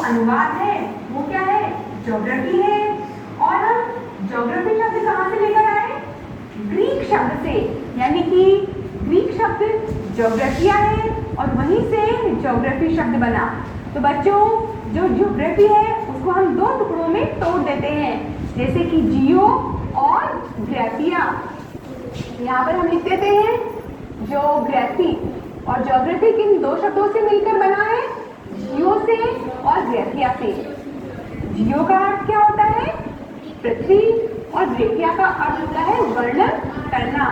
अनुवाद है वो क्या है, ज्योग्राफी है। और हम ज्योग्राफी शब्द कहाँ से लेकर आए, ग्रीक शब्द से, यानी कि ग्रीक शब्द ज्योग्राफिया है और वहीं से ज्योग्राफी शब्द बना। तो बच्चों जो ज्योग्राफी है उसको हम दो टुकड़ों में तोड़ देते हैं, जैसे कि जियो और ग्राफिया। यहाँ पर हम लिख देते हैं ज्योग्राफी, और ज्योग्राफी किन दो शब्दों से मिलकर बना है, जियो से और ग्राफिया से। जियो का अर्थ क्या होता है, पृथ्वी, और ग्राफिया का अर्थ होता है वर्णन करना,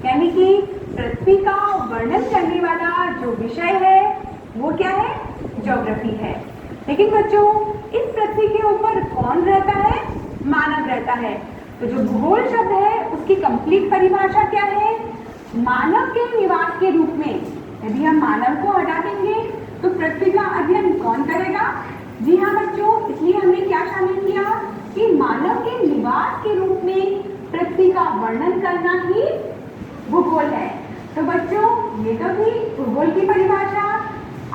यानी कि पृथ्वी का वर्णन करने वाला जो विषय है वो क्या है, ज्योग्राफी है। लेकिन बच्चों इस पृथ्वी के ऊपर कौन रहता है, मानव रहता है। तो जो भूगोल शब्द है उसकी कंप्लीट परिभाषा क्या है, मानव के निवास के रूप में। यदि हम मानव को हटा देंगे तो पृथ्वी का अध्ययन कौन करेगा। जी हाँ बच्चों, इसलिए हमने क्या शामिल किया कि मानव के निवास के रूप में पृथ्वी का वर्णन करना ही भूगोल है। तो बच्चों ये तो थी भूगोल की परिभाषा।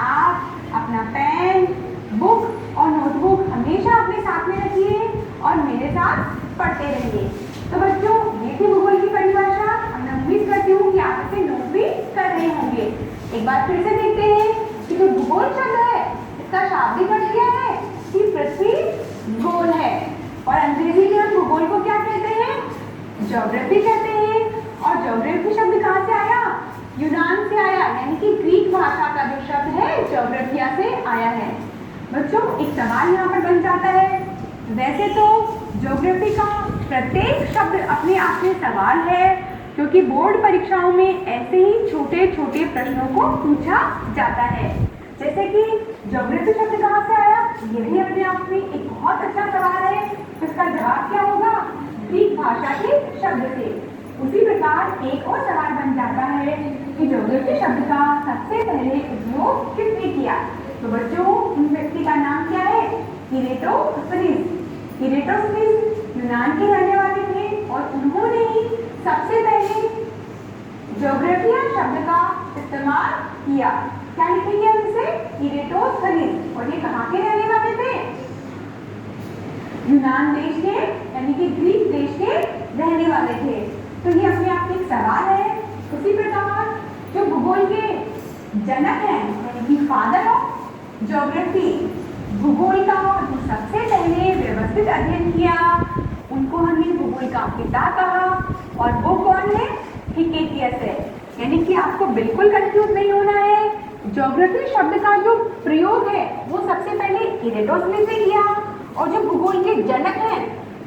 आप अपना पेन, बुक और नोटबुक हमेशा अपने साथ में रखिए और मेरे साथ पढ़ते रहिए। तो बच्चों ये थी भूगोल की परिभाषा। मैं उम्मीद करती हूँ कि आप इसे नोट भी कर रहे होंगे। एक बार फिर से देखते हैं कि जो भूगोल शब्द है इसका शाब्दिक अर्थ क्या है कि पृथ्वी गोल है, और अंग्रेजी में हम भूगोल को क्या कहते हैं, ज्योग्राफी कहते हैं। और ज्योग्राफी शब्द कहाँ से आया, यूनान से आया, यानी कि ग्रीक भाषा का जो शब्द है ज्योग्राफिया से आया है। बच्चों एक सवाल यहाँ पर बन जाता है, वैसे तो ज्योग्राफी का प्रत्येक शब्द अपने आप में सवाल है, क्योंकि बोर्ड परीक्षाओं में ऐसे ही छोटे छोटे प्रश्नों को पूछा जाता है। जैसे कि ज्योग्राफी शब्द कहाँ से आया, ये भी अपने आप में एक बहुत अच्छा सवाल है। इसका जवाब क्या होगा, ग्रीक भाषा के शब्द से। उसी प्रकार एक और सवाल बन जाता है कि ज्योग्राफी शब्द का सबसे पहले उपयोग किसने किया। तो बच्चों उन व्यक्ति का नाम क्या है, इरेटोस्थनीज। इरेटोस्थनीज यूनान के रहने वाले थे और उन्होंने ही सबसे पहले ज्योग्राफिया शब्द का इस्तेमाल किया। क्या लिखेंगे हम इसे, इरेटोस्थनीज। और ये कहाँ के रहने वाले थे, यूनान देश के, यानी कि ग्रीक देश के रहने वाले थे। तो ये अपने आप में एक सवाल है। उसी प्रकार जो भूगोल के जनक हैं, यानी कि फादर ऑफ ज्योग्राफी, भूगोल का जो सबसे पहले व्यवस्थित अध्ययन किया, उनको हमने भूगोल का पिता कहा, और वो कौन है, हिकेटियस है। यानी कि आपको बिल्कुल कंफ्यूज नहीं होना है, ज्योग्राफी शब्द का जो प्रयोग है वो सबसे पहले इरेटोस्थनीज ने किया, और जो भूगोल के जनक हैं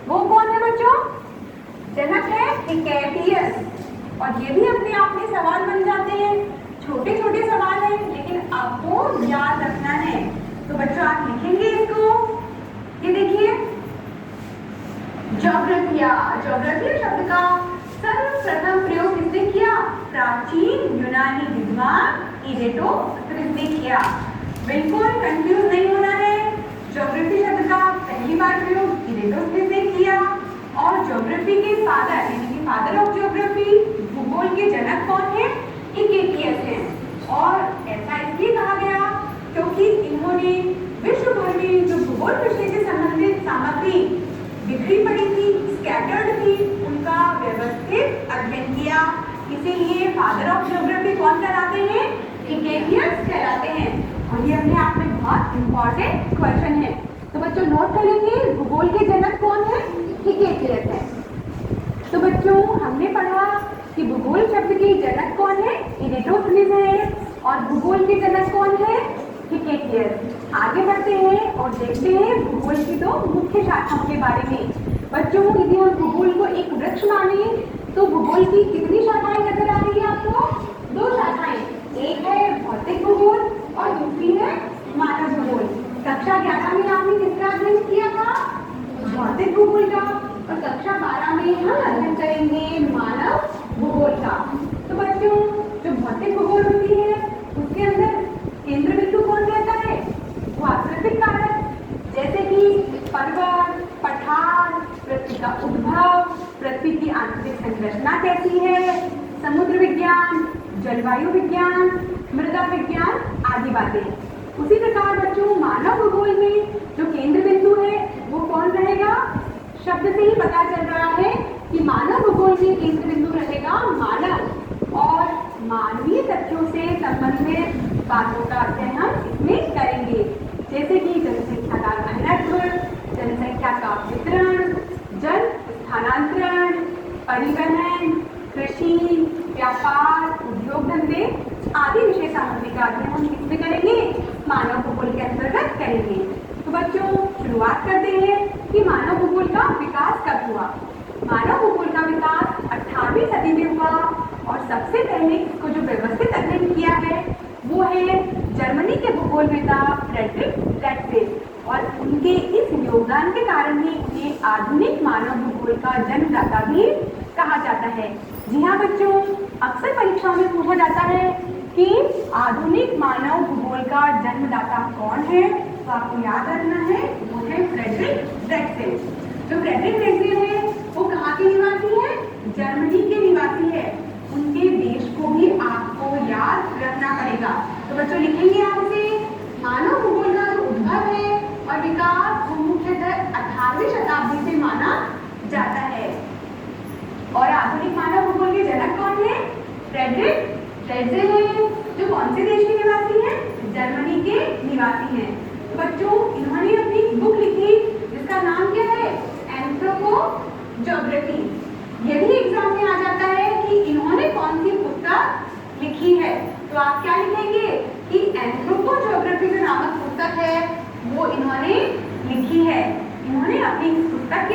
वो कौन है बच्चों, जनक है हिकेटियस। और ये भी अपने आप में सवाल बन जाते हैं, छोटे छोटे सवाल हैं लेकिन आपको याद रखना है। तो बच्चों आप लिखेंगे इसको, ये देखिए ज्योग्राफिया। ज्योग्राफिया शब्द का सर्वप्रथम प्रयोग किसने किया, प्राचीन यूनानी विद्वान इरेटोस्थनीज ने किया। बिल्कुल कंफ्यूज नहीं होना है, ज्योग्राफी शब्द का पहली बार प्रयोग इरेटोस्थनीज ने किया, और ज्योग्राफी के फादर, यानी कि फादर ऑफ ज्योग्राफी, भूगोल के जनक कौन है, हिकेटियस है। और ऐसा इसलिए कहा गया क्योंकि इन्होंने विश्व भर में जो भूगोल विषय से संबंधित सामग्री बिखरी पड़ी थी, स्कैटर्ड थी, उनका व्यवस्थित अध्ययन किया। इसीलिए फादर ऑफ ज्योग्राफी कौन कहलाते हैं, हिकेटियस कहलाते हैं। और ये अपने आप में बहुत इंपॉर्टेंट क्वेश्चन है। तो बच्चों नोट कर लेंगे, भूगोल के जनक कौन है, हिकेटियस है। तो बच्चों हमने पढ़ा कि भूगोल शब्द के जनक कौन है, इरेटोस्थनीज है, और भूगोल के जनक कौन है, हिकेटियस। आगे बढ़ते हैं और देखते हैं भूगोल की दो मुख्य शाखाओं के बारे में। बच्चों यदि हम भूगोल को एक वृक्ष माने तो भूगोल की कितनी शाखाएं नजर आ रही है आपको, दो शाखाएं, एक है भौतिक भूगोल और दूसरी है मानव भूगोल। कक्षा 11 में आपने किसका अध्ययन किया था, भौतिक भूगोल का, और कक्षा 12 में हम अध्ययन करेंगे मानव भूगोल का। तो बच्चों जो भौतिक भूगोल होती है उसके अंदर केंद्र बिंदु कौन रहता है, भूआकृतिक कारक, जैसे कि पर्वत, पठार, पृथ्वी का उद्भव, पृथ्वी की आंतरिक संरचना कैसी है, समुद्र विज्ञान, जलवायु विज्ञान, मृदा विज्ञान आदि बातें। उसी प्रकार बच्चों मानव भूगोल में शब्द से ही पता चल रहा है कि मानव भूगोल में केंद्र बिंदु रहेगा मानव, और मानवीय तथ्यों से संबंधित बातों का अध्ययन हम इसमें करेंगे, जैसे कि जनसंख्या का घनत्व, जनसंख्या का वितरण, जन स्थानांतरण, परिवहन, कृषि, व्यापार, उद्योग धंधे आदि विषय सामग्री का अध्ययन हम किसमें करेंगे? मानव भूगोल के अंतर्गत करेंगे। तो बच्चों शुरुआत करते हैं कि मानव भूगोल का विकास कब हुआ। मानव भूगोल का विकास 18वीं सदी में हुआ, और सबसे पहले इसको जो व्यवस्थित अध्ययन किया है वो है जर्मनी के भूगोलवेत्ता फ्रेडरिक ड्रेक्सेल, और उनके इस योगदान के कारण ही उन्हें आधुनिक मानव भूगोल का जन्मदाता भी कहा जाता है। जी हाँ बच्चों, अक्सर परीक्षाओं में पूछा जाता है कि आधुनिक मानव भूगोल का जन्मदाता कौन है, तो आपको याद रखना है वो है फ्रेडरिक ड्रेक्सेल। जो फ्रेडरिक ड्रेक्सेल है वो कहाँ के निवासी है? जर्मनी के निवासी है। उनके देश को भी आपको याद रखना पड़ेगा। तो बच्चों लिखेंगे आप इसे, मानव भूगोल का जो उद्भव है और विकास वो मुख्यतः 18वीं शताब्दी से माना जाता है। और आधुनिक मानव भूगोल के जनक कौन है? फ्रेडरिक ड्रेक्सेल है, जो कौन से देश के निवासी हैं? जर्मनी के निवासी हैं। तो बच्चों इन्होंने अपनी बुक लिखी जिसका नाम क्या है? एंथ्रोपोज्योग्राफी। यदि एग्जाम में आ जाता है कि इन्होंने कौन सी पुस्तक लिखी है, तो आप क्या लिखेंगे कि एंथ्रोपोज्योग्राफी जो नामक पुस्तक है वो इन्होंने लिखी है। इन्होंने अपनी पुस्तक के